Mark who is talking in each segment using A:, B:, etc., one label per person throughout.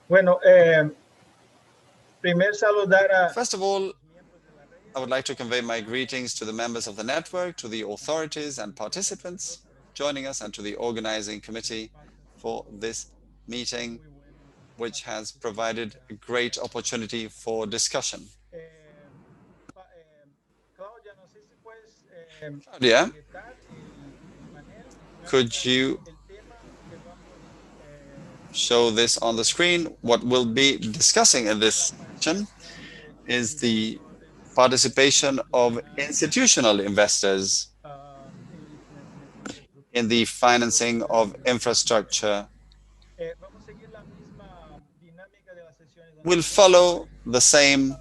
A: Bueno,
B: First of all, I would like to convey my greetings to the members of the network, to the authorities and participants joining us, and to the organizing committee for this meeting, which has provided a great opportunity for discussion. Claudia, could you show this on the screen? What we'll be discussing in this session is the participation of institutional investors in the financing of infrastructure. We'll follow the same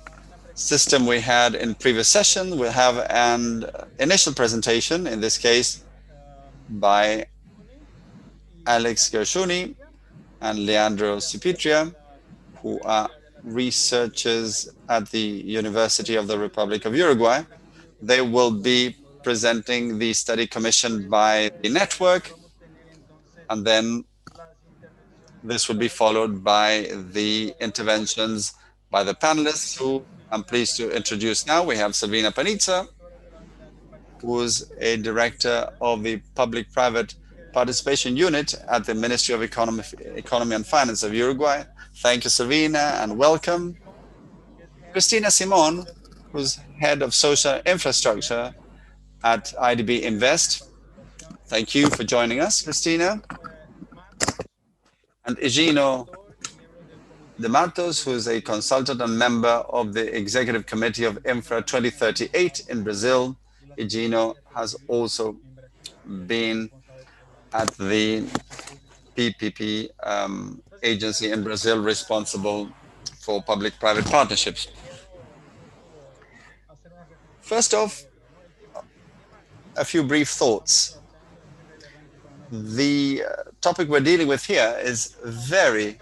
B: system we had in previous session. We'll have an initial presentation, in this case by Alex Gershuni and Leandro Cipitria, who are researchers at the University of the Republic of Uruguay. They will be presenting the study commissioned by the network, and then this will be followed by the interventions by the panelists, who I'm pleased to introduce now. We have Silvina Panizza, who is a director of the Public-Private Participation Unit at the Ministry of Economy and Finance of Uruguay. Thank you, Silvina, and welcome. Cristina Simon, who's head of social infrastructre at IDB Invest. Thank you for joining us, Cristina. And Egino De Matos, who is a consultant and member of the Executive Committee of Infra 2038 in Brazil. Egino has also been at the PPP agency in Brazil responsible for public-private partnerships. First off, a few brief thoughts. The topic we're dealing with here is very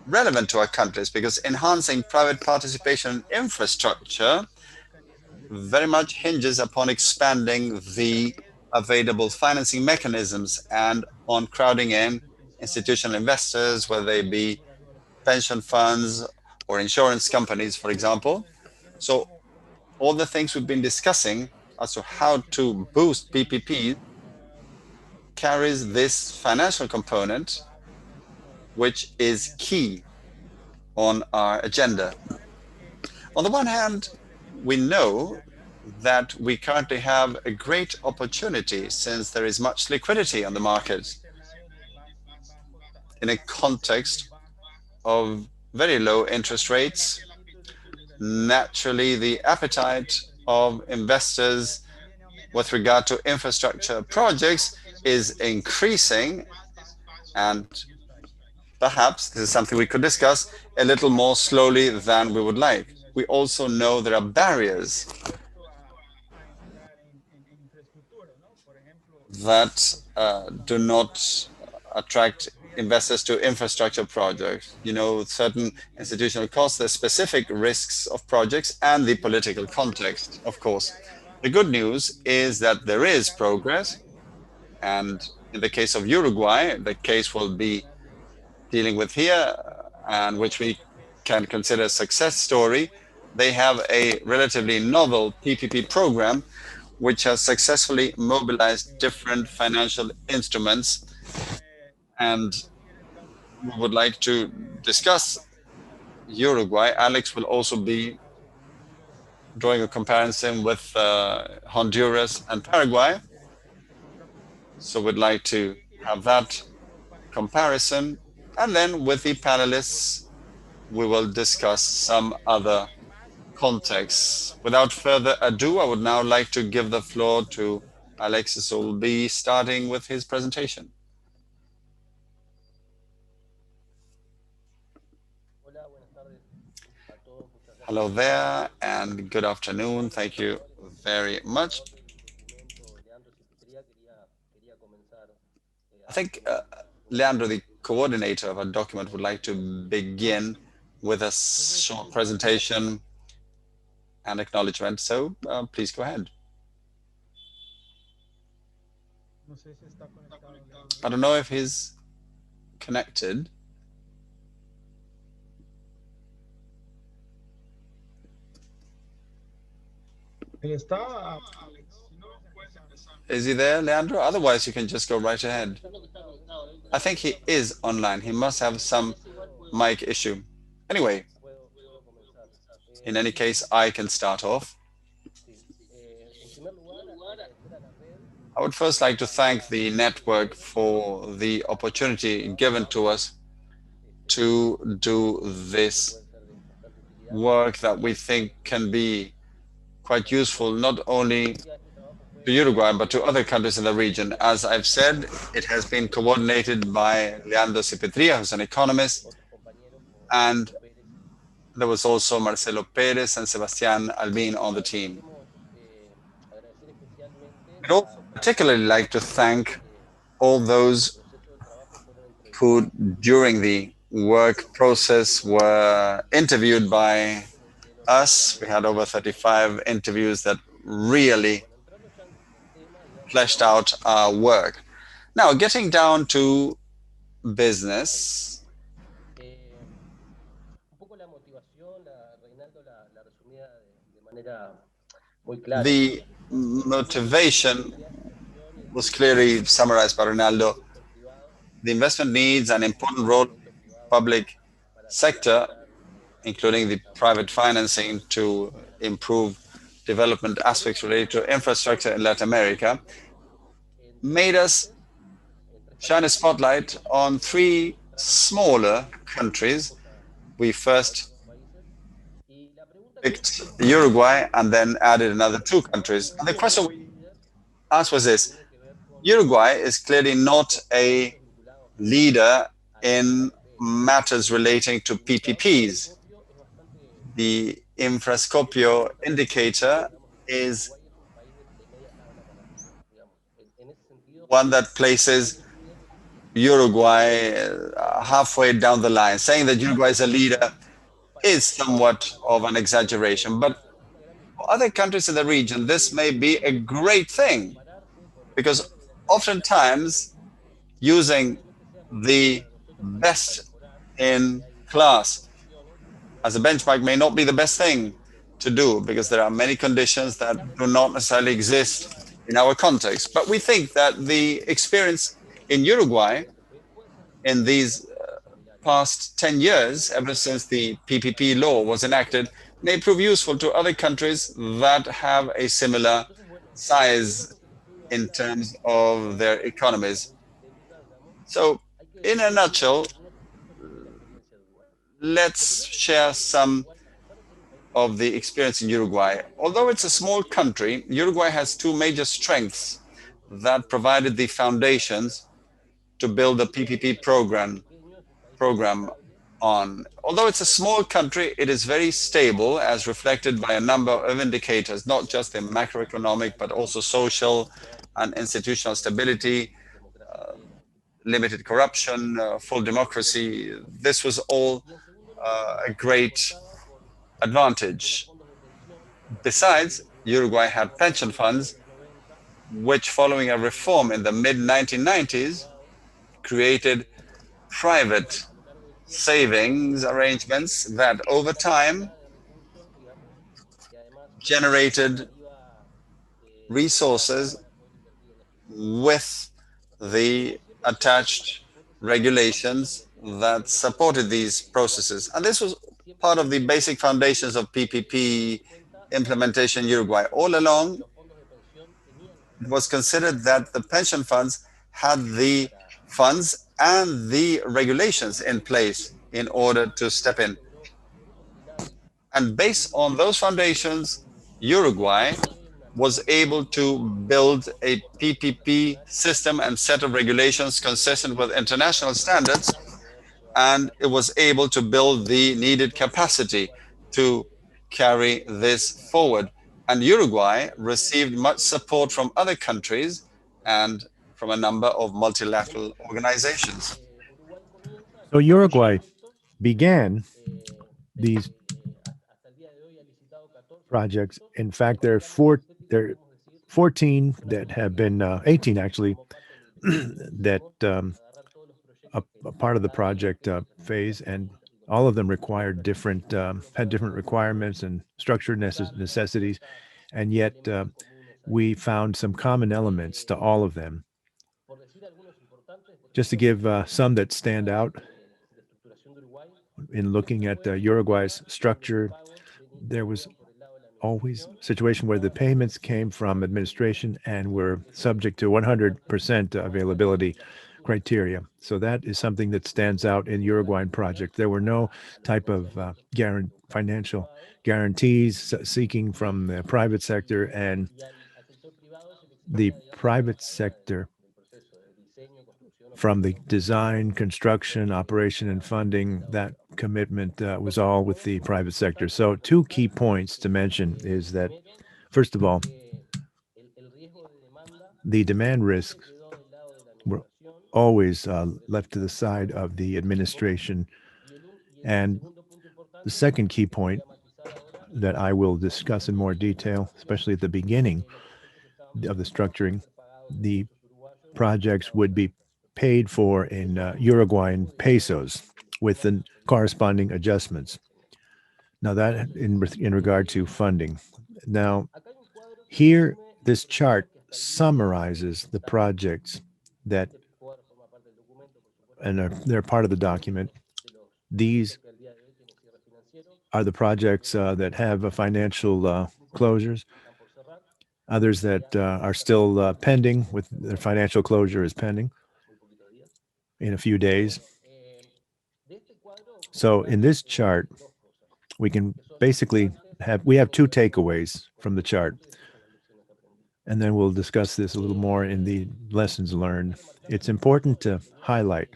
B: relevant to our countries, because enhancing private participation in infrastructure very much hinges upon expanding the available financing mechanisms and on crowding in institutional investors, whether they be pension funds or insurance companies, for example. So all the things we've been discussing as to how to boost PPP carries this financial component, which is key on our agenda. On the one hand, we know that we currently have a great opportunity, since there is much liquidity on the market in a context of very low interest rates. Naturally, the appetite of investors with regard to infrastructure projects is increasing, and perhaps this is something we could discuss a little more slowly than we would like. We also know there are barriers that do not attract investors to infrastructure projects. You know, certain institutional costs, the specific risks of projects, and the political context, of course. The good news is that there is progress, and in the case of Uruguay, the case we'll be dealing with here, and which we can consider a success story, they have a relatively novel PPP program which has successfully mobilized different financial instruments. And we would like to discuss Uruguay. Alex will also be drawing a comparison with Honduras and Paraguay. So we'd like to have that comparison. And then with the panelists, we will discuss some other contexts. Without further ado, I would now like to give the floor to Alexis, who will be starting with his presentation. Hello there, and good afternoon. Thank you very much. I think Leandro, the coordinator of our document, would like to begin with a short presentation and acknowledgement. So please go ahead. I don't know if he's connected. Is he there, Leandro? Otherwise, you can just go right ahead. I think he is online. He must have some mic issue. Anyway, in any case, I can start off. I would first like to thank the network for the opportunity given to us to do this work that we think can be quite useful, not only to Uruguay, but to other countries in the region. As I've said, it has been coordinated by Leandro Cipetria, who's an economist, and there was also Marcelo Perez and Sebastián Albin on the team. I'd also particularly like to thank all those who, during the work process, were interviewed by us. We had over 35 interviews that really fleshed out our work. Now, getting down to business, the motivation was clearly summarized by Ronaldo. The investment needs an important role of the public sector, including the private financing to improve development aspects related to infrastructure in Latin America, made us shine a spotlight on three smaller countries. We first picked Uruguay and then added another two countries. And the question we asked was this: Uruguay is clearly not a leader in matters relating to PPPs. The Infrascopio indicator is one that places Uruguay halfway down the line. Saying that Uruguay is a leader is somewhat of an exaggeration, but for other countries in the region, this may be a great thing, because oftentimes using the best in class as a benchmark may not be the best thing to do, because there are many conditions that do not necessarily exist in our context. But we think that the experience in Uruguay in these past 10 years, ever since the PPP law was enacted, may prove useful to other countries that have a similar size in terms of their economies. So, in a nutshell, let's share some of the experience in Uruguay. Although it's a small country, Uruguay has two major strengths that provided the foundations to build the PPP program on. Although it's a small country, it is very stable, as reflected by a number of indicators, not just in macroeconomic, but also social and institutional stability, limited corruption, full democracy. This was all a great advantage. Besides, Uruguay had pension funds, which, following a reform in the mid-1990s, created private savings arrangements that over time generated resources with the attached regulations that supported these processes. And this was part of the basic foundations of PPP implementation in Uruguay. All along, it was considered that the pension funds had the funds and the regulations in place in order to step in. And based on those foundations, Uruguay was able to build a PPP system and set of regulations consistent with international standards, and it was able to build the needed capacity to carry this forward. And Uruguay received much support from other countries and from a number of multilateral organizations.
A: So Uruguay began these projects. In fact, there are 14 that have been 18 actually that a part of the project phase, and all of them required different had different requirements and structured necessities, and yet we found some common elements to all of them. Just to give some that stand out in looking at Uruguay's structure, there was always a situation where the payments came from administration and were subject to 100% availability criteria. So that is something that stands out in Uruguayan project. There were no type of financial guarantees seeking from the private sector, and the private sector, from the design, construction, operation, and funding, that commitment was all with the private sector. So two key points to mention is that, first of all, the demand risks were always left to the side of the administration. And the second key point that I will discuss in more detail, especially at the beginning of the structuring, the projects would be paid for in Uruguayan pesos with the corresponding adjustments. Now, that in regard to funding. Now, here, this chart summarizes the projects that, and they're part of the document. These are the projects that have financial closures, others that are still pending, with their financial closure is pending in a few days. So in this chart, we can basically we have two takeaways from the chart, and then we'll discuss this a little more in the lessons learned. It's important to highlight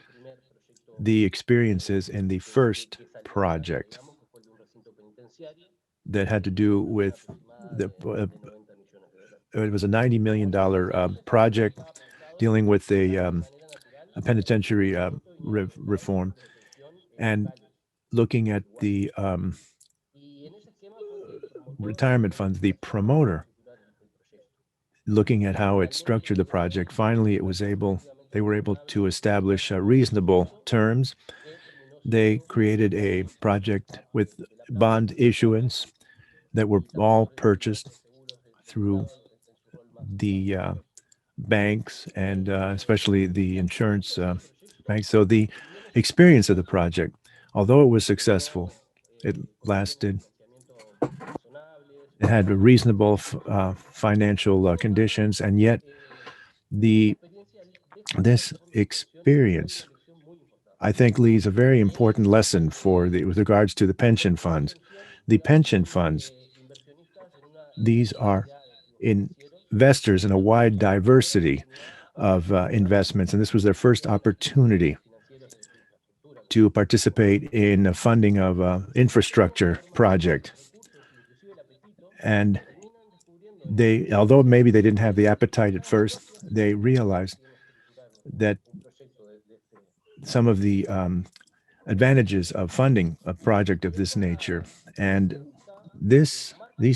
A: the experiences in the first project that had to do with it was a $90 million project dealing with a penitentiary reform, and looking at the retirement funds, the promoter, looking at how it structured the project. Finally, they were able to establish reasonable terms. They created a project with bond issuance that were all purchased through the banks, and especially the insurance banks. So the experience of the project, although it was successful, it lasted. It had reasonable financial conditions, and yet the this experience, I think, leaves a very important lesson with regards to the pension funds. The pension funds, these are investors in a wide diversity of investments, and this was their first opportunity to participate in the funding of an infrastructure project. And although maybe they didn't have the appetite at first, they realized that some of the advantages of funding a project of this nature, and these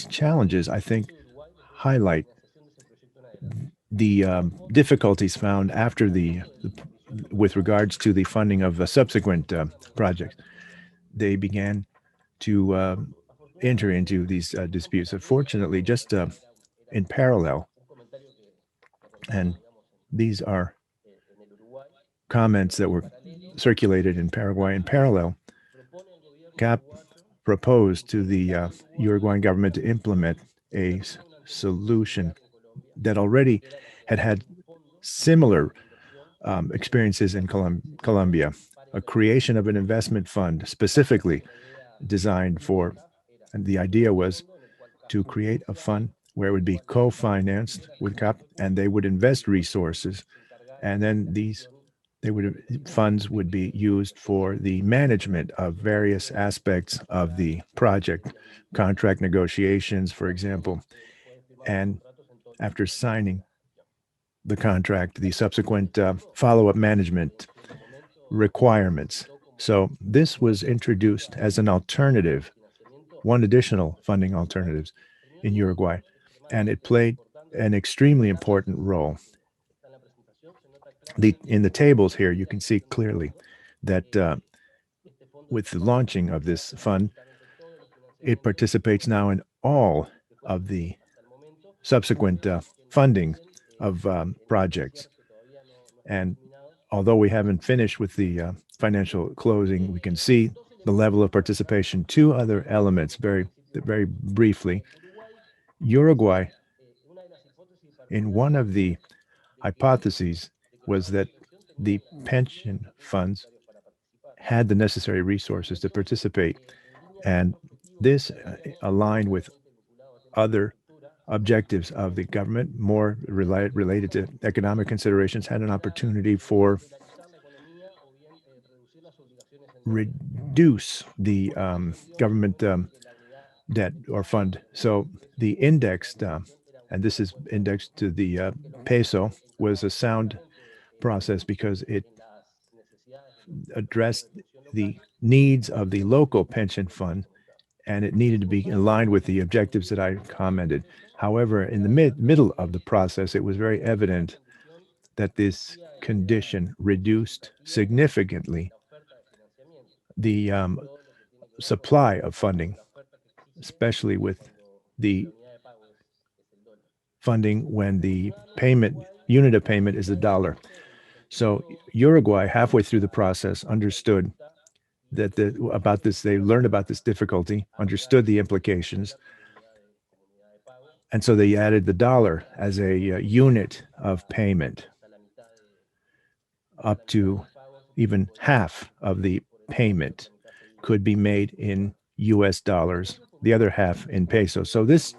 A: challenges, I think, highlight the difficulties found after with regards to the funding of subsequent projects. They began to enter into these disputes. Unfortunately, just in parallel, and these are comments that were circulated in Paraguay. In parallel, CAP proposed to the Uruguayan government to implement a solution that already had similar experiences in Colombia, a creation of an investment fund specifically designed for, and the idea was to create a fund where it would be co-financed with CAP, and they would invest resources, and then funds would be used for the management of various aspects of the project, contract negotiations, for example, and after signing the contract, the subsequent follow-up management requirements. So this was introduced as an alternative, one additional funding alternatives in Uruguay, and it played an extremely important role. In the tables here, you can see clearly that with the launching of this fund, it participates now in all of the subsequent funding of projects. And although we haven't finished with the financial closing, we can see the level of participation. Two other elements, very briefly. Uruguay, in one of the hypotheses, was that the pension funds had the necessary resources to participate. And this aligned with other objectives of the government, more related to economic considerations, had an opportunity for reduce the government debt or fund. So the indexed, and this is indexed to the peso, was a sound process because it addressed the needs of the local pension fund, and it needed to be aligned with the objectives that I commented. However, in the middle of the process, it was very evident that this condition reduced significantly the supply of funding, especially with the funding when the unit of payment is the dollar. So Uruguay, halfway through the process, understood that they learned about this difficulty, understood the implications, and so they added the dollar as a unit of payment, up to even half of the payment could be made in US dollars, the other half in pesos. So this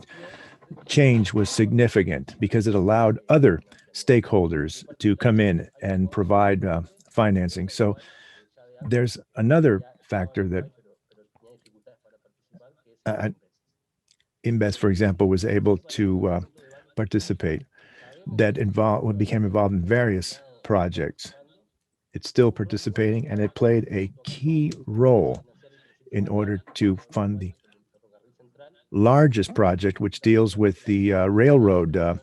A: change was significant because it allowed other stakeholders to come in and provide financing. So there's another factor that Invest, for example, was able to participate that became involved in various projects. It's still participating, and it played a key role in order to fund the largest project, which deals with the railroad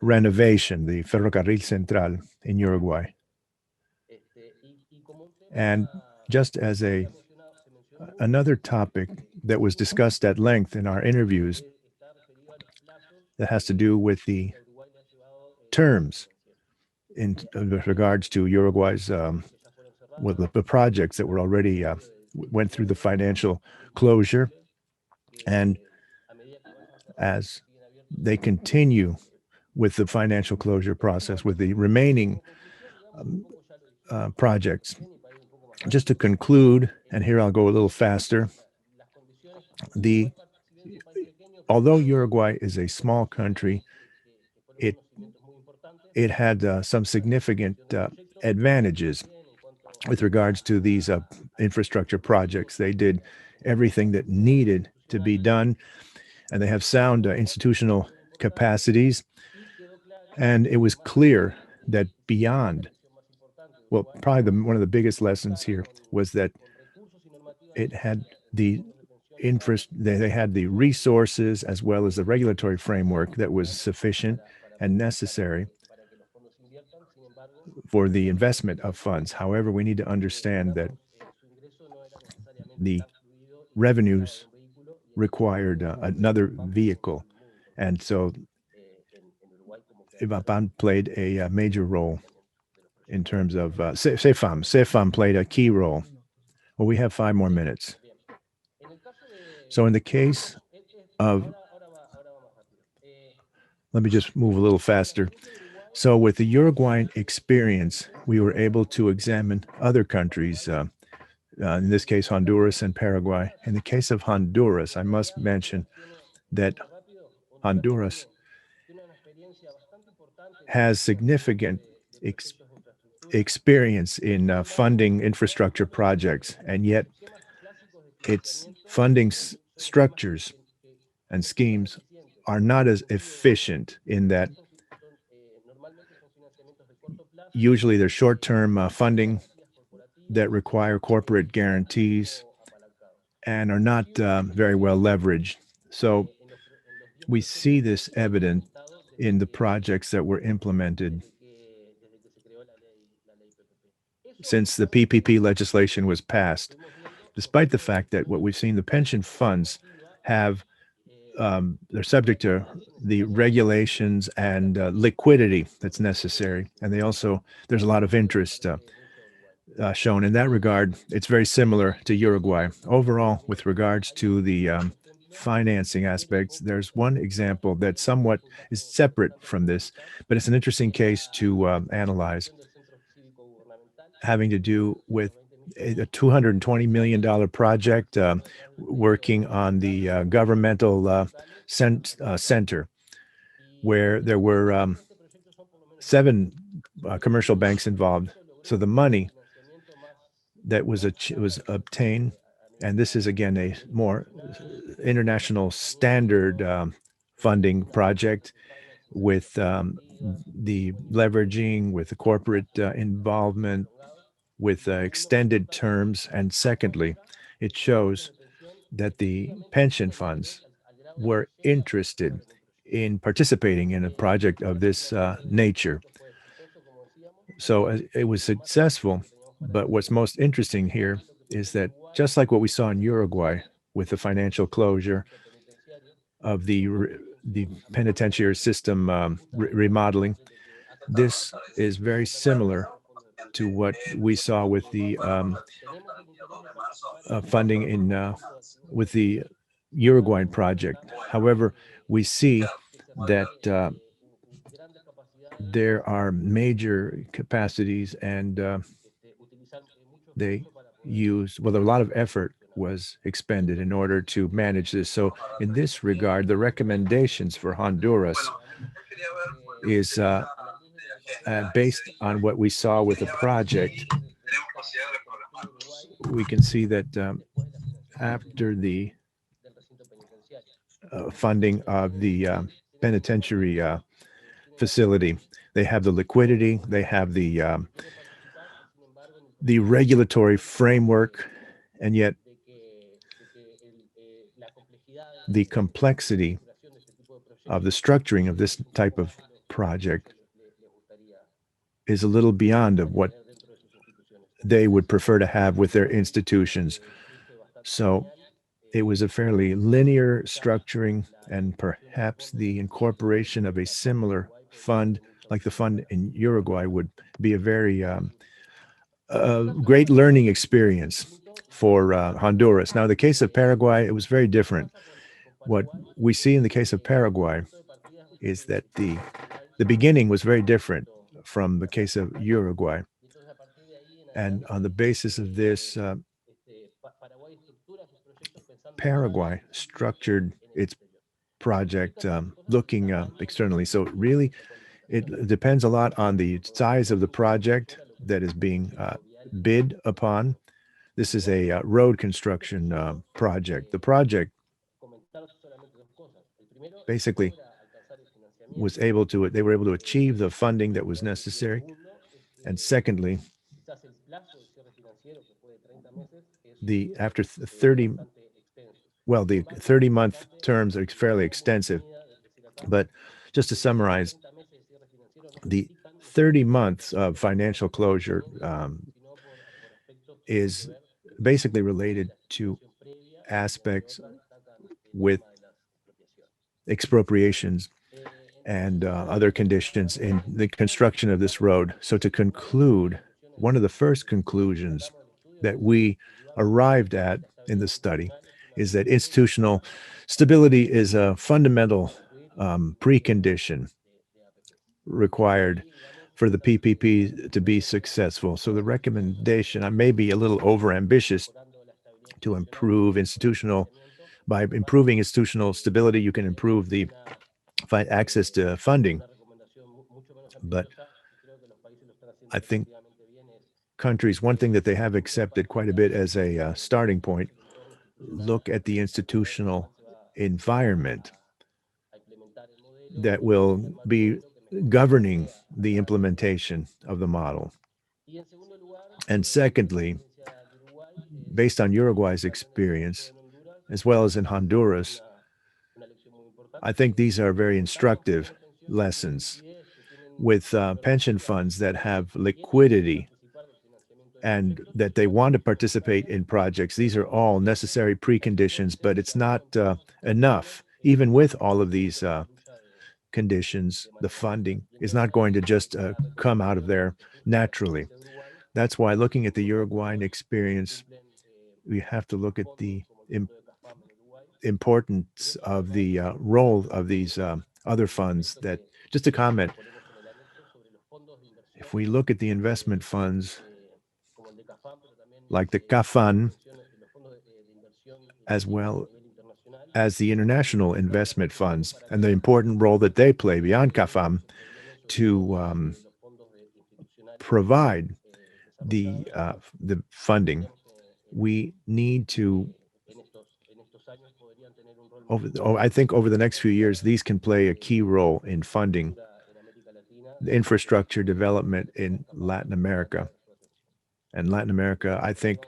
A: renovation, the Ferrocarril Central in Uruguay. And just as another topic that was discussed at length in our interviews that has to do with the terms in regards to Uruguay's with the projects that were already went through the financial closure, and as they continue with the financial closure process with the remaining projects. Just to conclude, and here I'll go a little faster, although Uruguay is a small country, it had some significant advantages with regards to these infrastructure projects. They did everything that needed to be done, and they have sound institutional capacities. And it was clear that probably one of the biggest lessons here was that it had they had the resources as well as the regulatory framework that was sufficient and necessary for the investment of funds. However, we need to understand that the revenues required another vehicle. And so IVAPAN played a major role in terms of CEFAM. CEFAM played a key role. Well, we have 5 more minutes. So in the case of, let me just move a little faster. So with the Uruguayan experience, we were able to examine other countries, in this case, Honduras and Paraguay. In the case of Honduras, I must mention that Honduras has significant experience in funding infrastructure projects, and yet its funding structures and schemes are not as efficient in that usually they're short-term funding that require corporate guarantees and are not very well leveraged. So we see this evident in the projects that were implemented since the PPP legislation was passed, despite the fact that what we've seen, the pension funds have, they're subject to the regulations and liquidity that's necessary. And they also, there's a lot of interest shown in that regard. It's very similar to Uruguay. Overall, with regards to the financing aspects, there's one example that somewhat is separate from this, but it's an interesting case to analyze, having to do with a $220 million project working on the governmental center, where there were 7 commercial banks involved. So the money that was obtained, and this is again a more international standard funding project with the leveraging, with the corporate involvement, with extended terms. And secondly, it shows that the pension funds were interested in participating in a project of this nature. So it was successful. But what's most interesting here is that just like what we saw in Uruguay with the financial closure of the penitentiary system remodeling, this is very similar to what we saw with the funding in with the Uruguayan project. However, we see that there are major capacities, and they a lot of effort was expended in order to manage this. So in this regard, the recommendations for Honduras is based on what we saw with the project. We can see that after the funding of the penitentiary facility, they have the liquidity, they have the regulatory framework, and yet the complexity of the structuring of this type of project is a little beyond of what they would prefer to have with their institutions. So it was a fairly linear structuring, and perhaps the incorporation of a similar fund like the fund in Uruguay would be a very great learning experience for Honduras. Now, in the case of Paraguay, it was very different. What we see in the case of Paraguay is that the beginning was very different from the case of Uruguay. And on the basis of this, Paraguay structured its project looking externally. So really, it depends a lot on the size of the project that is being bid upon. This is a road construction project. The project basically they were able to achieve the funding that was necessary. And secondly, after 30, well, the 30-month terms are fairly extensive. But just to summarize, the 30 months of financial closure is basically related to aspects with expropriations and other conditions in the construction of this road. So to conclude, one of the first conclusions that we arrived at in the study is that institutional stability is a fundamental precondition required for the PPP to be successful. So the recommendation, I may be a little overambitious, to improve by improving institutional stability, you can improve the access to funding. But I think one thing that they have accepted quite a bit as a starting point, look at the institutional environment that will be governing the implementation of the model. And secondly, based on Uruguay's experience, as well as in Honduras, I think these are very instructive lessons with pension funds that have liquidity and that they want to participate in projects. These are all necessary preconditions, but it's not enough. Even with all of these conditions, the funding is not going to just come out of there naturally. That's why looking at the Uruguayan experience, we have to look at the importance of the role of these other funds that, just to comment, if we look at the investment funds like the CAFAN, as well as the international investment funds and the important role that they play beyond CAFAM to provide the funding, we need to I think over the next few years, these can play a key role in funding the infrastructure development in Latin America. And Latin America, I think,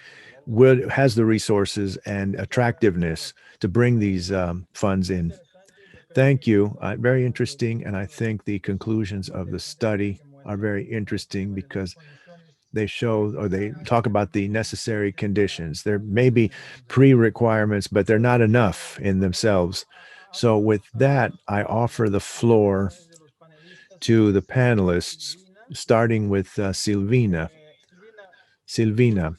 A: has the resources and attractiveness to bring these funds in. Thank you. Very interesting. And I think the conclusions of the study are very interesting because they show or they talk about the necessary conditions. There may be pre-requirements, but they're not enough in themselves. So with that, I offer the floor to the panelists, starting with Silvina. Silvina,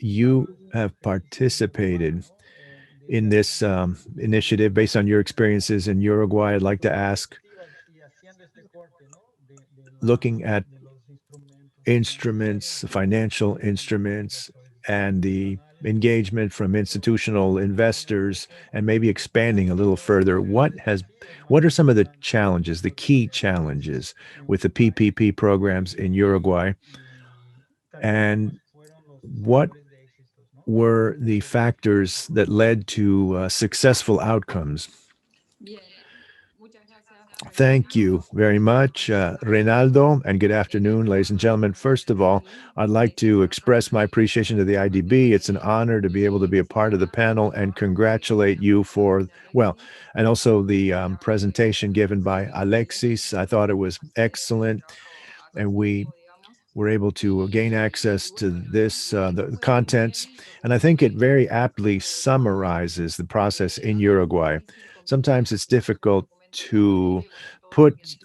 A: you have participated in this initiative based on your experiences in Uruguay. I'd like to ask, looking at instruments, financial instruments, and the engagement from institutional investors, and maybe expanding a little further, what are some of the challenges, the key challenges with the PPP programs in Uruguay, and what were the factors that led to successful outcomes? Thank you very much, Reynaldo, and good afternoon, ladies and gentlemen. First of all, I'd like to express my appreciation to the IDB. It's an honor to be able to be a part of the panel and congratulate you for, well, and also the presentation given by Alexis. I thought it was excellent, and we were able to gain access to this, the contents, and I think it very aptly summarizes the process in Uruguay. Sometimes it's difficult to put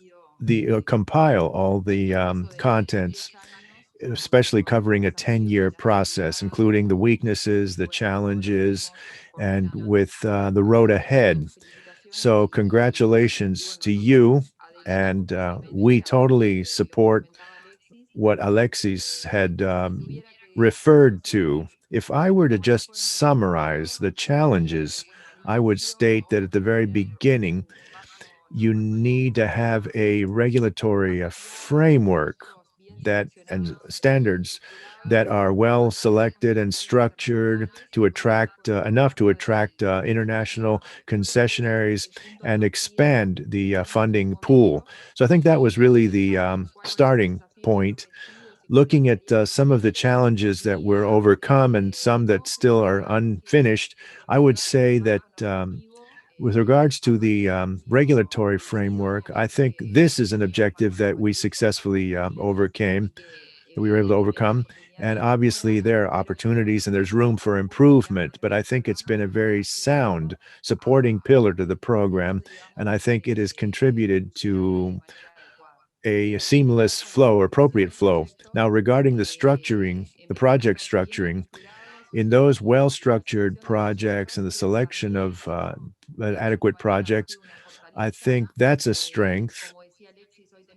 A: compile all the contents, especially covering a 10-year process, including the weaknesses, the challenges, and with the road ahead. So congratulations to you, and we totally support what Alexis had referred to. If I were to just summarize the challenges, I would state that at the very beginning, you need to have a regulatory framework that and standards that are well selected and structured to attract enough to attract international concessionaries and expand the funding pool. So I think that was really the starting point. Looking at some of the challenges that were overcome and some that still are unfinished, I would say that with regards to the regulatory framework, I think this is an objective that we successfully overcame, that we were able to overcome. And obviously, there are opportunities and there's room for improvement, but I think it's been a very sound supporting pillar to the program. And I think it has contributed to a seamless flow or appropriate flow. Now, regarding the structuring, the project structuring, in those well-structured projects and the selection of adequate projects, I think that's a strength.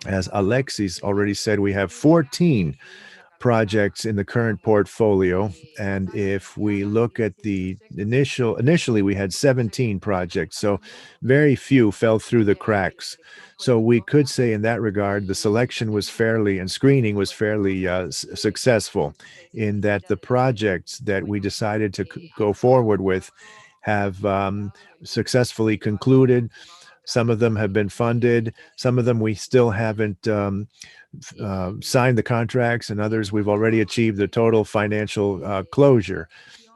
A: As Alexis already said, we have 14 projects in the current portfolio. And if we look at the initially we had 17 projects, so very few fell through the cracks. So we could say in that regard, the selection was fairly and screening was fairly successful in that the projects that we decided to go forward with have successfully concluded. Some of them have been funded. Some of them we still haven't signed the contracts, and others we've already achieved the total financial closure.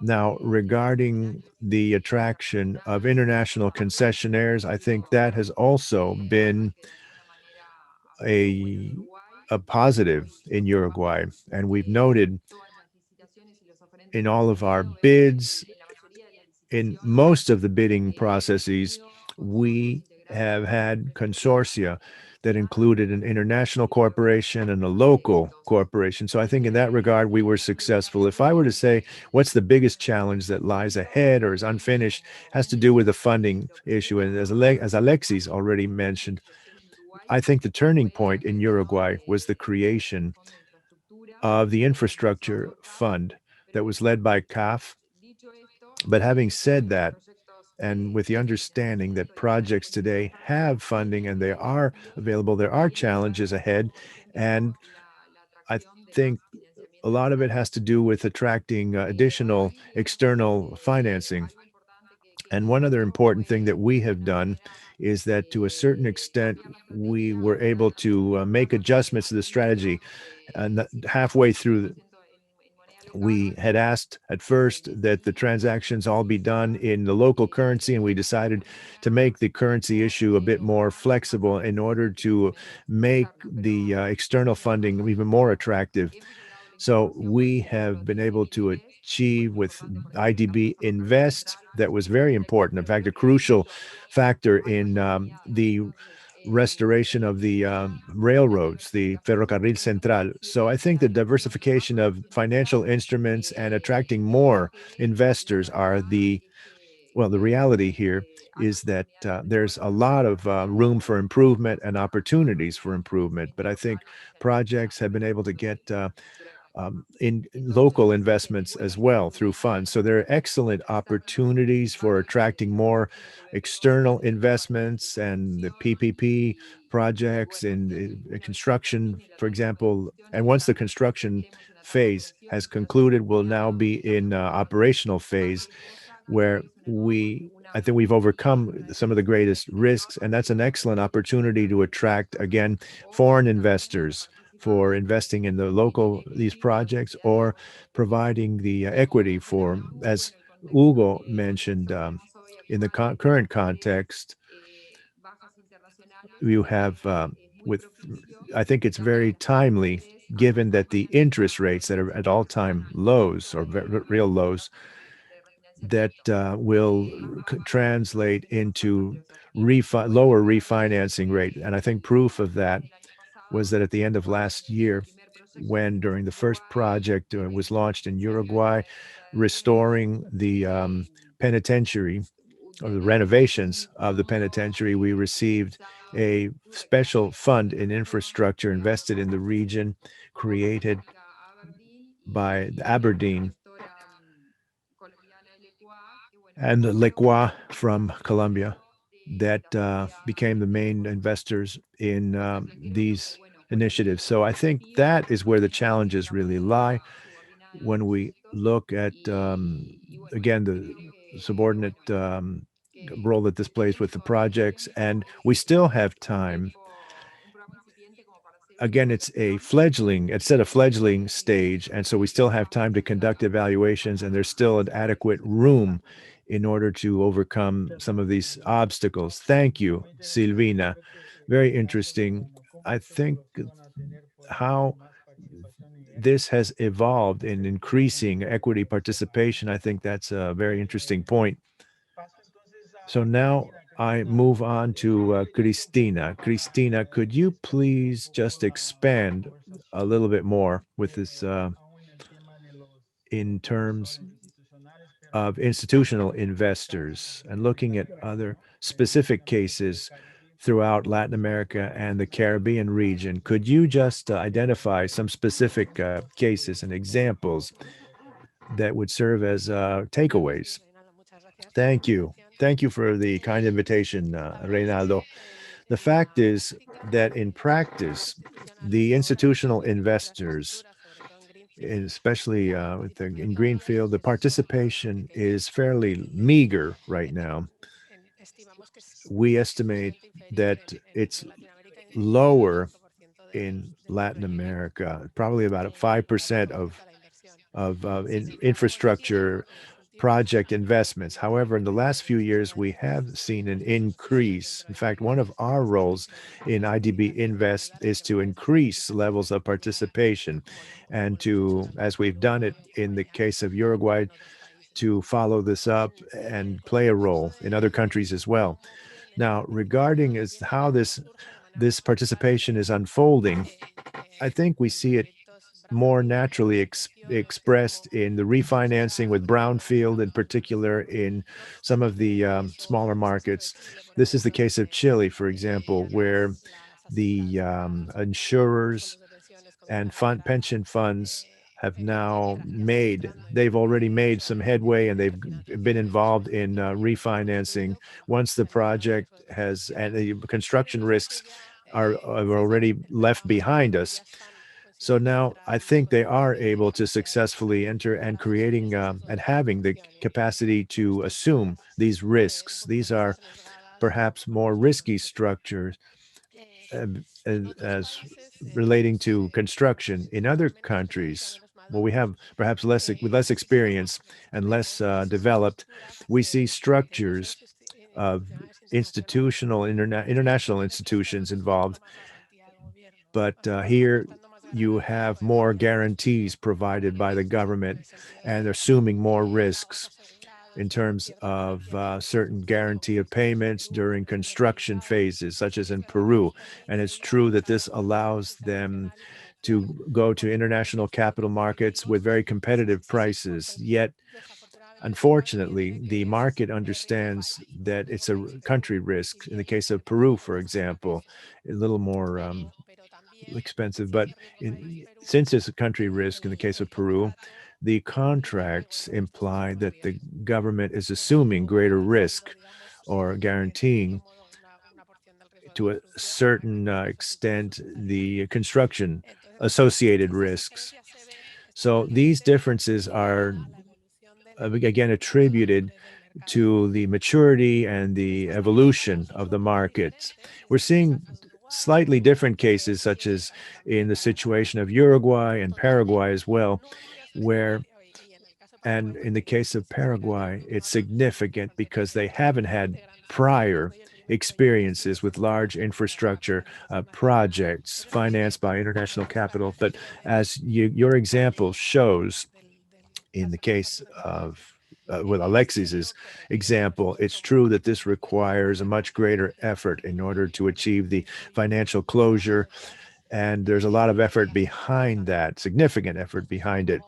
A: Now, regarding the attraction of international concessionaires, I think that has also been a a positive in Uruguay. And we've noted in all of our bids, in most of the bidding processes, we have had consortia that included an international corporation and a local corporation. So I think in that regard, we were successful. If I were to say what's the biggest challenge that lies ahead or is unfinished, has to do with the funding issue. And as Alexis already mentioned, I think the turning point in Uruguay was the creation of the infrastructure fund that was led by CAF. But having said that, and with the understanding that projects today have funding and they are available, there are challenges ahead. And I think a lot of it has to do with attracting additional external financing. And one other important thing that we have done is that to a certain extent, we were able to make adjustments to the strategy. And halfway through, we had asked at first that the transactions all be done in the local currency, and we decided to make the currency issue a bit more flexible in order to make the external funding even more attractive. So we have been able to achieve with IDB Invest, that was very important. In fact, a crucial factor in the restoration of the railroads, the Ferrocarril Central. So I think the diversification of financial instruments and attracting more investors are the reality here is that there's a lot of room for improvement and opportunities for improvement. But I think projects have been able to get in local investments as well through funds. So there are excellent opportunities for attracting more external investments and the PPP projects in construction, for example. And once the construction phase has concluded, we'll now be in operational phase where I think we've overcome some of the greatest risks, and that's an excellent opportunity to attract again foreign investors for investing in the local these projects or providing the equity for, as Hugo mentioned, in the current context, you have with I think it's very timely given that the interest rates that are at all-time lows or real lows that will translate into lower refinancing rate. And I think proof of that was that at the end of last year, when during the first project was launched in Uruguay, restoring the penitentiary or the renovations of the penitentiary, we received a special fund in infrastructure invested in the region, created by Aberdeen and Lequa from Colombia that became the main investors in these initiatives. So I think that is where the challenges really lie when we look at, again, the subordinate role that this plays with the projects. And we still have time. Again, it's at a fledgling stage. And so we still have time to conduct evaluations, and there's still an adequate room in order to overcome some of these obstacles. Thank you, Silvina. Very interesting. I think how this has evolved in increasing equity participation. I think that's a very interesting point. So now I move on to Cristina. Cristina, could you please just expand a little bit more with this in terms of institutional investors and looking at other specific cases throughout Latin America and the Caribbean region? Could you just identify some specific cases and examples that would serve as takeaways? Thank you. Thank you for the kind invitation, Reynaldo. The fact is that in practice, the institutional investors, especially in Greenfield, the participation is fairly meager right now. We estimate that it's lower in Latin America, probably about 5% of of infrastructure project investments. However, in the last few years, we have seen an increase. In fact, one of our roles in IDB Invest is to increase levels of participation and to, as we've done it in the case of Uruguay, to follow this up and play a role in other countries as well. Now, regarding as how this participation is unfolding, I think we see it more naturally expressed in the refinancing with brownfield, in particular in some of the smaller markets. This is the case of Chile, for example, where the insurers and pension funds have now they've already made some headway and they've been involved in refinancing once the project has, and the construction risks are already left behind us. So now I think they are able to successfully enter and creating and having the capacity to assume these risks. These are perhaps more risky structures as relating to construction. In other countries, well, we have perhaps with less experience and less developed, we see structures of international institutions involved. But here you have more guarantees provided by the government and assuming more risks in terms of certain guarantee of payments during construction phases, such as in Peru. And it's true that this allows them to go to international capital markets with very competitive prices. Yet, unfortunately, the market understands that it's a country risk. In the case of Peru, for example, a little more expensive, but since it's a country risk in the case of Peru, the contracts imply that the government is assuming greater risk or guaranteeing to a certain extent the construction associated risks. So these differences are again attributed to the maturity and the evolution of the markets. We're seeing slightly different cases, such as in the situation of Uruguay and Paraguay as well, where, and in the case of Paraguay, it's significant because they haven't had prior experiences with large infrastructure projects financed by international capital. But as your example shows, in the case of with Alexis's example, it's true that this requires a much greater effort in order to achieve the financial closure. And there's a lot of effort behind that, significant effort behind it.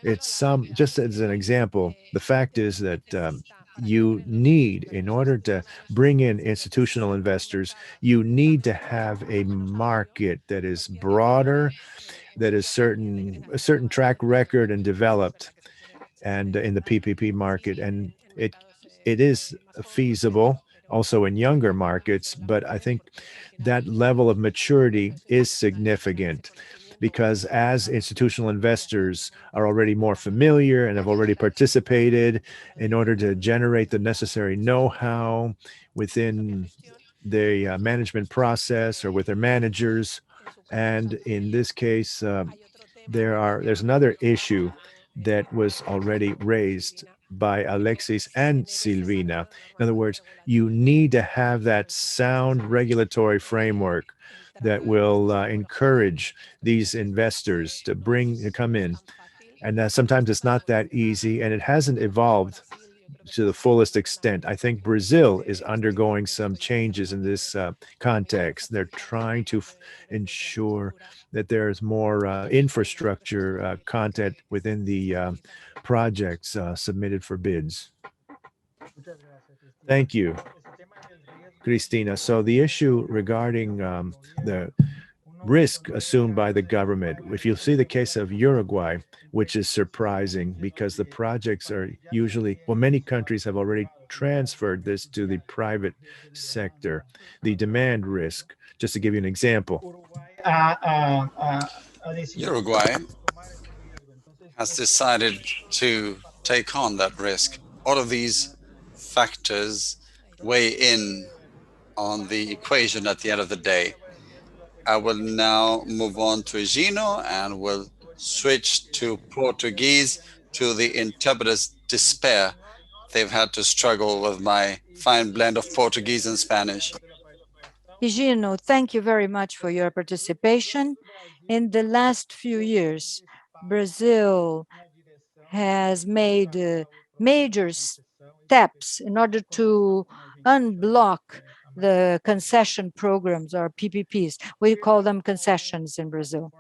A: It's just as an example, the fact is that you need, in order to bring in institutional investors, you need to have a market that is broader, that is a certain track record and developed, and in the PPP market. And it is feasible also in younger markets, but I think that level of maturity is significant because as institutional investors are already more familiar and have already participated in order to generate the necessary know-how within the management process or with their managers. And in this case, there's another issue that was already raised by Alexis and Silvina. In other words, you need to have that sound regulatory framework that will encourage these investors to come in. And sometimes it's not that easy, and it hasn't evolved to the fullest extent. I think Brazil is undergoing some changes in this context. They're trying to ensure that there's more infrastructure content within the projects submitted for bids. Thank you, Cristina. So the issue regarding the risk assumed by the government, if you see the case of Uruguay, which is surprising because the projects are usually, well, many countries have already transferred this to the private sector. The demand risk, just to give you an example.
B: Uruguay has decided to take on that risk. All of these factors weigh in on the equation at the end of the day. I will now move on to Gino and will switched to Portuguese to the interpreter's despair. They've had to struggle with my fine blend of Portuguese and Spanish.
C: Higino, thank you very much for your participation. In the last few years, Brazil has made major steps in order to unblock the concession programs or PPPs. We call them concessions in Brazil,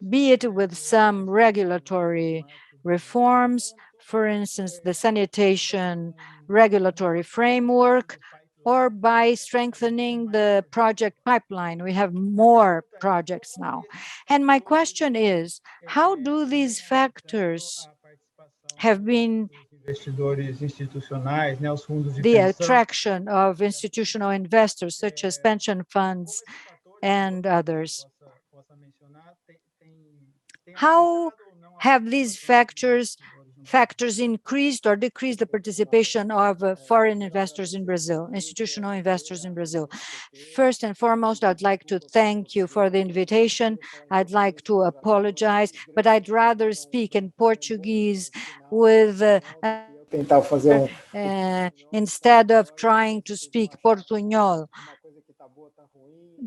C: be it with some regulatory reforms, for instance, the sanitation regulatory framework, or by strengthening the project pipeline. We have more projects now. And my question is, how do these factors have been the attraction of institutional investors such as pension funds and others? How have these factors increased or decreased the participation of foreign investors in Brazil, institutional investors in Brazil? First and foremost, I'd like to thank you for the invitation. I'd like to apologize, but I'd rather speak in Portuguese with instead of trying to speak Portuñol,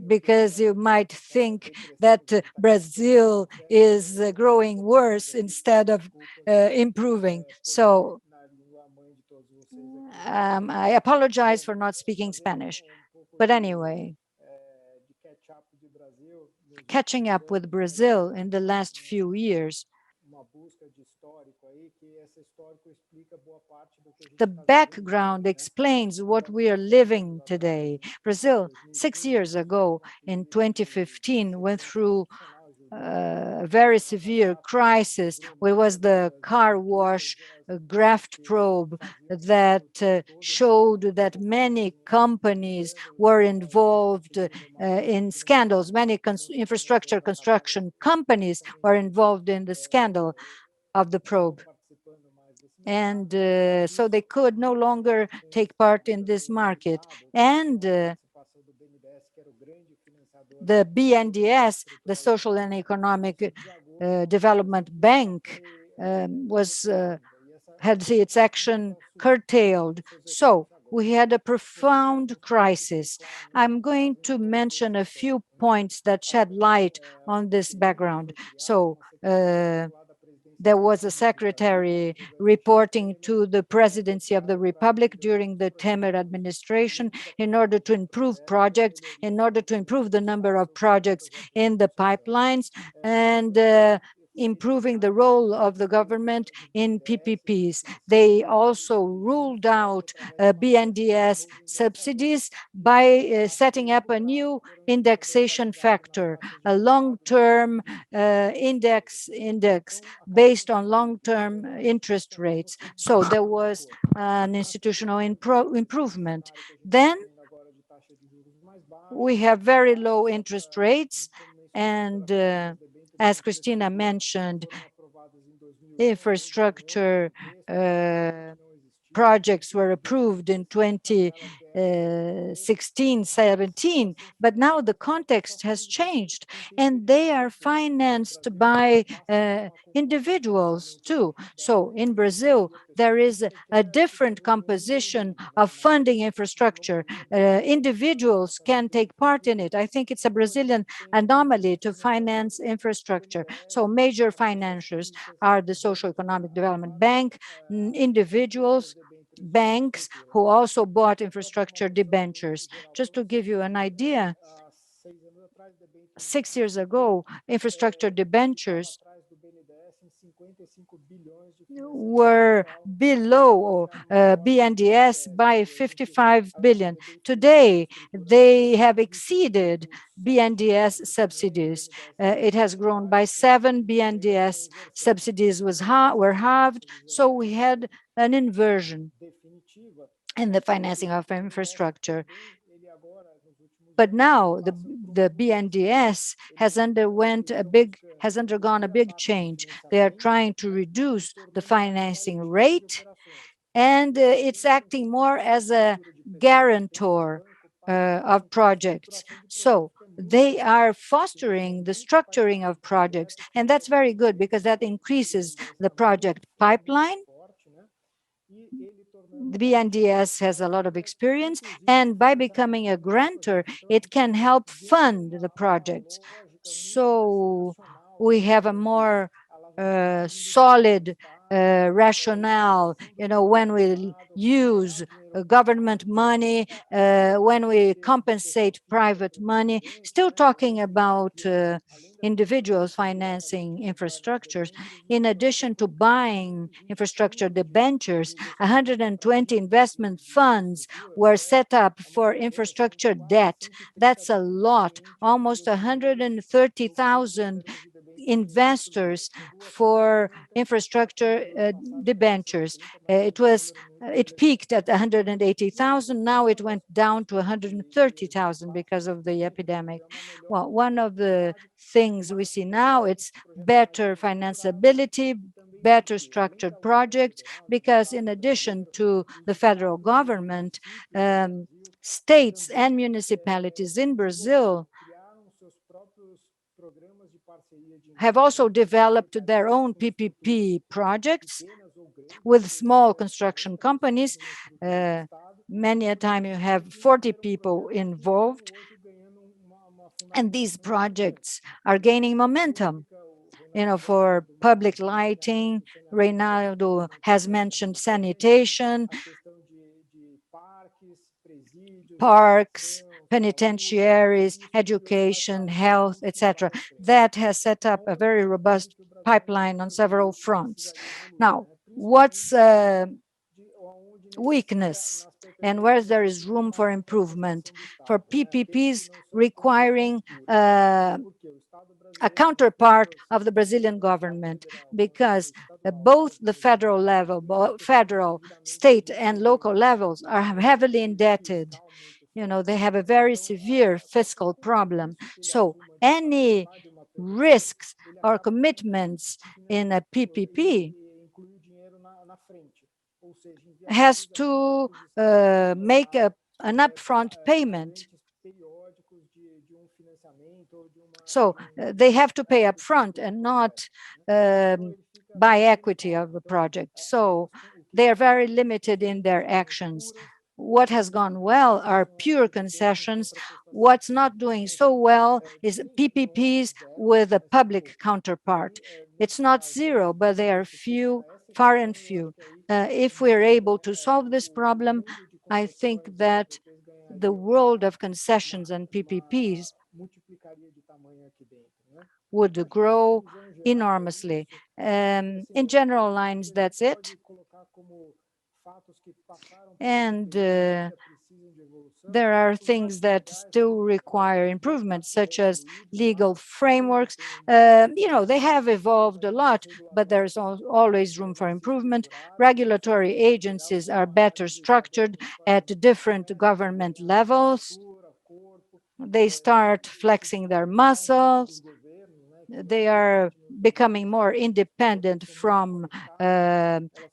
C: because you might think that Brazil is growing worse instead of improving. So I apologize for not speaking Spanish. But anyway, catching up with Brazil in the last few years, the background explains what we are living today. Brazil, 6 years ago, in 2015, went through a very severe crisis, where was the car wash graft probe that showed that many companies were involved in scandals. Many infrastructure construction companies were involved in the scandal of the probe. And so they could no longer take part in this market. And the BNDES, the Social and Economic Development Bank, had its action curtailed. So we had a profound crisis. I'm going to mention a few points that shed light on this background. So there was a secretary reporting to the presidency of the Republic during the Temer administration in order to improve projects, in order to improve the number of projects in the pipelines, and improving the role of the government in PPPs. They also ruled out BNDES subsidies by setting up a new indexation factor, a long-term index based on long-term interest rates. So there was an institutional improvement. Then we have very low interest rates, and as Cristina mentioned, infrastructure projects were approved in 2016, 17, but now the context has changed, and they are financed by individuals too. So in Brazil, there is a different composition of funding infrastructure. Individuals can take part in it. I think it's a Brazilian anomaly to finance infrastructure. So major financiers are the Social Economic Development Bank, individuals, banks who also bought infrastructure debentures. Just to give you an idea, 6 years ago, infrastructure debentures were below BNDES by 55 billion. Today, they have exceeded BNDES subsidies. It has grown by 7. BNDES subsidies were halved, so we had an inversion in the financing of infrastructure. But now the BNDES has undergone a big change. They are trying to reduce the financing rate, and it's acting more as a guarantor of projects. So they are fostering the structuring of projects. And that's very good because that increases the project pipeline. The BNDES has a lot of experience, and by becoming a grantor, it can help fund the projects. So we have a more solid rationale, when we use government money, when we compensate private money, still talking about individuals financing infrastructures. In addition to buying infrastructure debentures, 120 investment funds were set up for infrastructure debt. That's a lot, almost 130,000 investors for infrastructure debentures. It peaked at 180,000. Now it went down to 130,000 because of the epidemic. Well, one of the things we see now, it's better financeability, better structured projects, because in addition to the federal government, states and municipalities in Brazil have also developed their own PPP projects with small construction companies. Many a time you have 40 people involved, and these projects are gaining momentum. For public lighting, Reynaldo has mentioned sanitation, parks, penitentiaries, education, health, etc. That has set up a very robust pipeline on several fronts. Now, what's weakness and where there is room for improvement? For PPPs requiring a counterpart of the Brazilian government, because both the federal level, federal, state, and local levels are heavily indebted. They have a very severe fiscal problem. So any risks or commitments in a PPP has to make an upfront payment. So they have to pay upfront and not buy equity of the project. So they are very limited in their actions. What has gone well are pure concessions. What's not doing so well is PPPs with a public counterpart. It's not zero, but they are few, far and few. If we're able to solve this problem, I think that the world of concessions and PPPs would grow enormously. In general lines, that's it. And there are things that still require improvement, such as legal frameworks. They have evolved a lot, but there's always room for improvement. Regulatory agencies are better structured at different government levels. They start flexing their muscles. They are becoming more independent from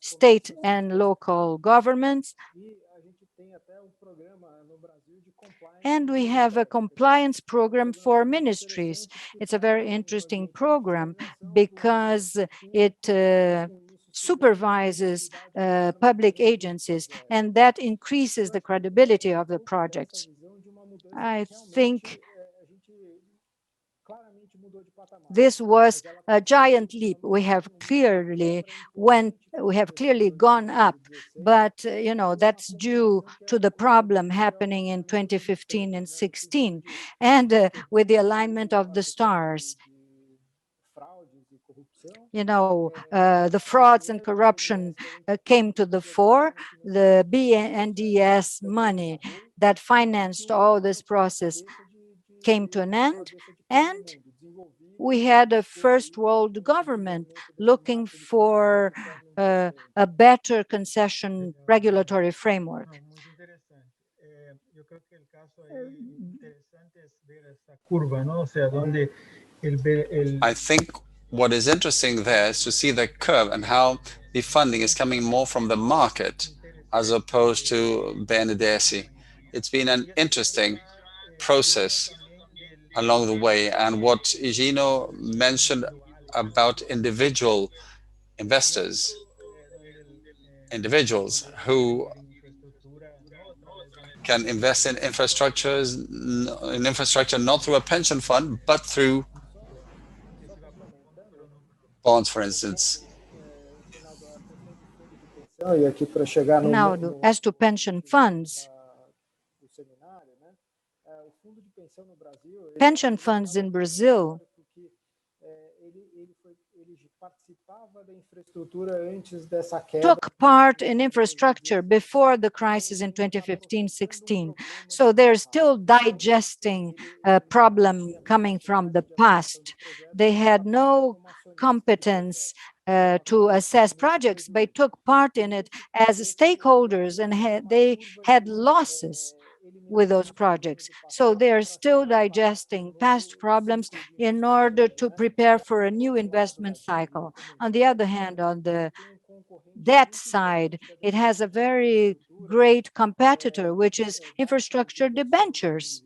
C: state and local governments. And we have a compliance program for ministries. It's a very interesting program because it supervises public agencies, and that increases the credibility of the projects. I think this was a giant leap. We have clearly gone up, but that's due to the problem happening in 2015 and 16, and with the alignment of the stars. The frauds and corruption came to the fore. The BNDES money that financed all this process came to an end, and we had a first world government looking for a better concession regulatory framework.
B: I think what is interesting there is to see the curve and how the funding is coming more from the market as opposed to BNDES. It's been an interesting process. along the way. And what Igino mentioned about individuals who can invest in infrastructure not through a pension fund, but through bonds, for instance.
C: Now, as to pension funds, pension funds in Brazil took part in infrastructure before the crisis in 2015-16. So they're still digesting a problem coming from the past. They had no competence to assess projects, but took part in it as stakeholders, and they had losses with those projects. So they are still digesting past problems in order to prepare for a new investment cycle. On the other hand, on the debt side, it has a very great competitor, which is infrastructure debentures.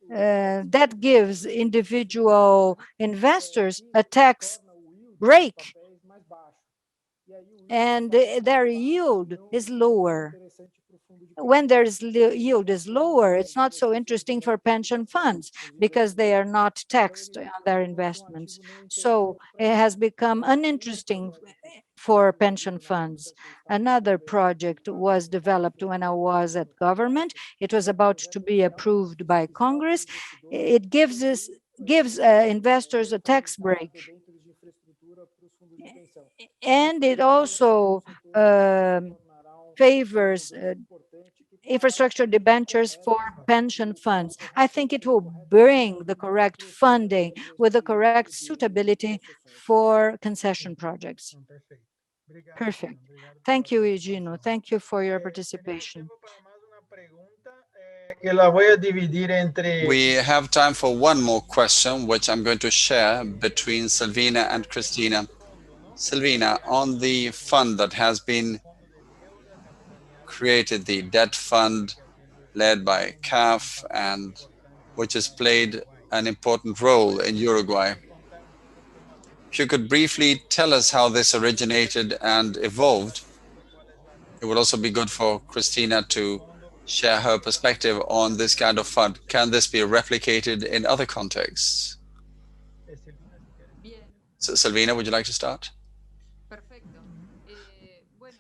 C: That gives individual investors a tax break, and their yield is lower. When their yield is lower, it's not so interesting for pension funds because they are not taxed on their investments. So it has become uninteresting for pension funds. Another project was developed when I was at government. It was about to be approved by Congress. It gives investors a tax break, and it also favors infrastructure debentures for pension funds. I think it will bring the correct funding with the correct suitability for concession projects. Perfect. Thank you, Eugenio. Thank you for your participation.
B: We have time for one more question, which I'm going to share between Silvina and Christina. Silvina, on the fund that has been created, the debt fund led by CAF, and which has played an important role in Uruguay. If you could briefly tell us how this originated and evolved, it would also be good for Christina to share her perspective on this kind of fund. Can this be replicated in other contexts? So, Silvina, would you like to start?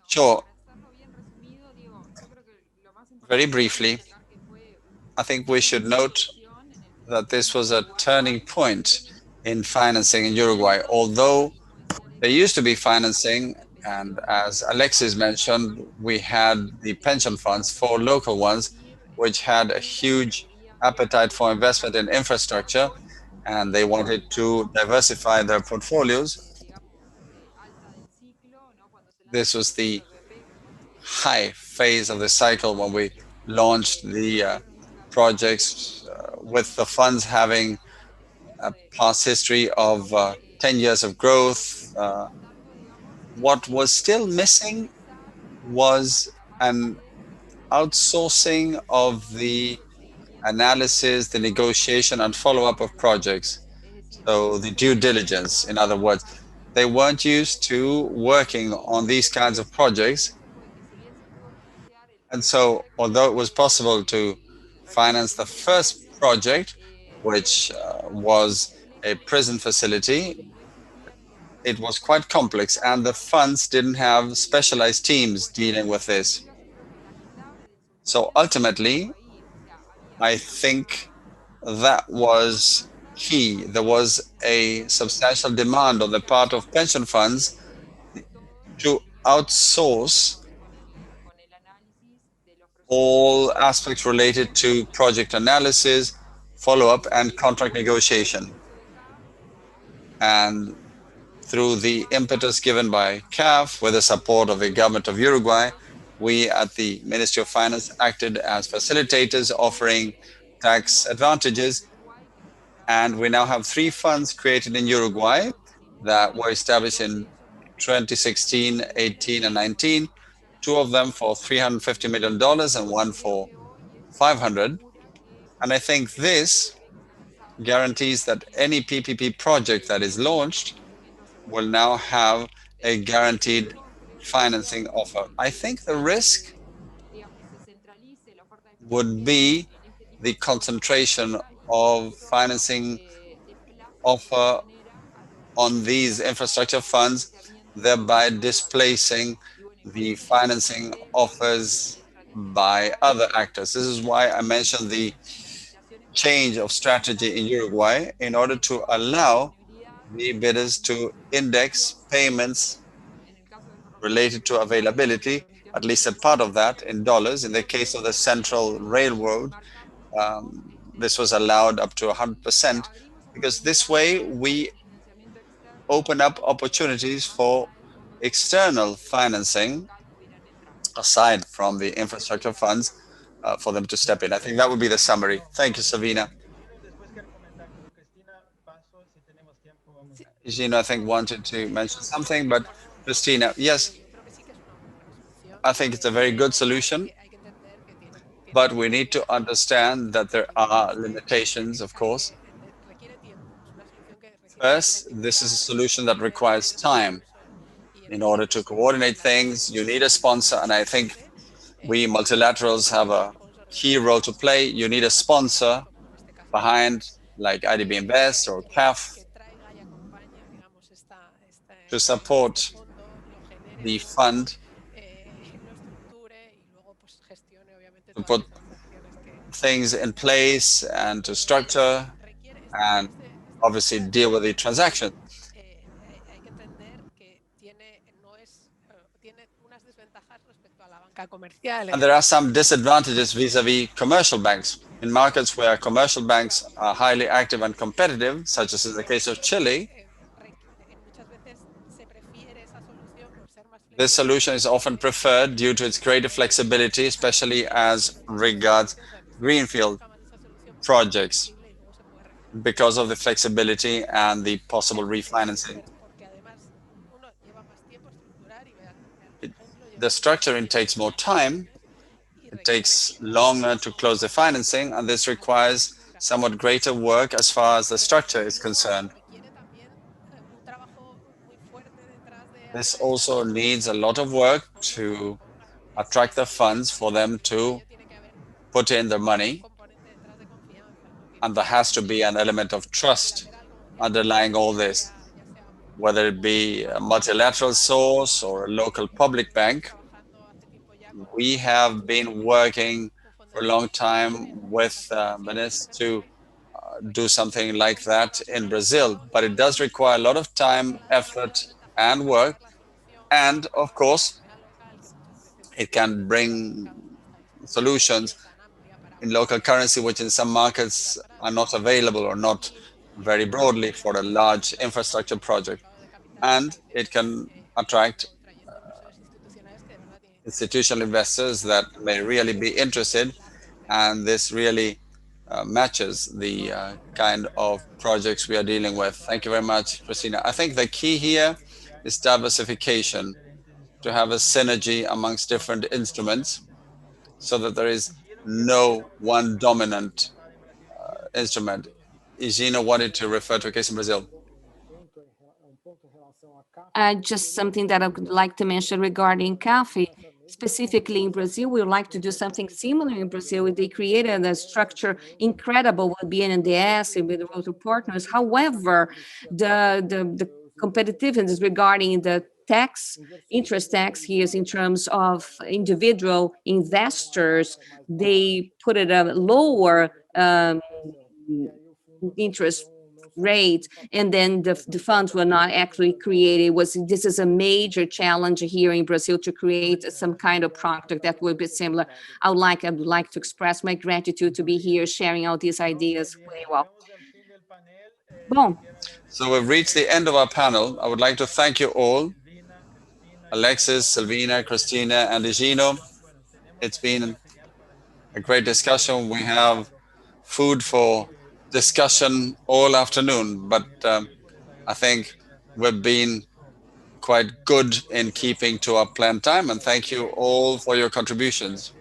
B: Sure. Very briefly, I think we should note that this was a turning point in financing in Uruguay. Although there used to be financing, and as Alexis mentioned, we had the pension funds, for local ones, which had a huge appetite for investment in infrastructure, and they wanted to diversify their portfolios. This was the high phase of the cycle when we launched the projects, with the funds having a past history of 10 years of growth. What was still missing was an outsourcing of the analysis, the negotiation, and follow up of projects. So, the due diligence, in other words, they weren't used to working on these kinds of projects. And so, although it was possible to finance the first project, which was a prison facility, it was quite complex, and the funds didn't have specialized teams dealing with this. So ultimately, I think that was key. There was a substantial demand on the part of pension funds to outsource all aspects related to project analysis, follow up, and contract negotiation. And through the impetus given by CAF, with the support of the government of Uruguay, we at the Ministry of Finance acted as facilitators, offering tax advantages. And we now have 3 funds created in Uruguay that were established in 2016, 18, and 19, 2 of them for $350 million and one for 500. And I think this guarantees that any PPP project that is launched will now have a guaranteed financing offer. I think the risk would be the concentration of financing offer on these infrastructure funds, thereby displacing the financing offers by other actors. This is why I mentioned the change of strategy in Uruguay in order to allow the bidders to index payments related to availability, at least a part of that in dollars. In the case of the Central Railroad, this was allowed up to 100% because this way we open up opportunities for external financing aside from the infrastructure funds for them to step in. I think that would be the summary. Thank you, Savina. Gino, I think, wanted to mention something, but Christina, yes, I think it's a very good solution, but we need to understand that there are limitations, of course. First, this is a solution that requires time. In order to coordinate things, you need a sponsor, and I think we multilaterals have a key role to play. You need a sponsor behind, like IDB Invest or CAF, to support the fund, to put things in place and to structure and obviously deal with the transaction. And there are some disadvantages vis-a-vis commercial banks. In markets where commercial banks are highly active and competitive, such as in the case of Chile, this solution is often preferred due to its greater flexibility, especially as regards greenfield projects, because of the flexibility and the possible refinancing. The structuring takes more time. It takes longer to close the financing, and this requires somewhat greater work as far as the structure is concerned. This also needs a lot of work to attract the funds for them to put in their money, and there has to be an element of trust underlying all this, whether it be a multilateral source or a local public bank. We have been working for a long time with Menes to do something like that in Brazil, but it does require a lot of time, effort, and work. And of course, it can bring solutions in local currency, which in some markets are not available or not very broadly for a large infrastructure project. And it can attract institutional investors that may really be interested. And this really matches the kind of projects we are dealing with. Thank you very much, Christina. I think the key here is diversification, to have a synergy amongst different instruments so that there is no one dominant instrument. Gina wanted to refer to a case in Brazil.
D: Just something that I would like to mention regarding coffee. Specifically in Brazil, we would like to do something similar in Brazil. They created a structure incredible with BNDES and with the other partners. However, the competitiveness regarding the tax, interest tax here is in terms of individual investors, they put it a lower interest rate, and then the funds were not actually created. This is a major challenge here in Brazil to create some kind of product that will be similar. I would like to express my gratitude to be here sharing all these ideas with you all. Bon.
B: So we've reached the end of our panel. I would like to thank you all, Alexis, Silvina, Christina, and Gino. It's been a great discussion. We have food for discussion all afternoon, but I think we've been quite good in keeping to our planned time, and thank you all for your contributions.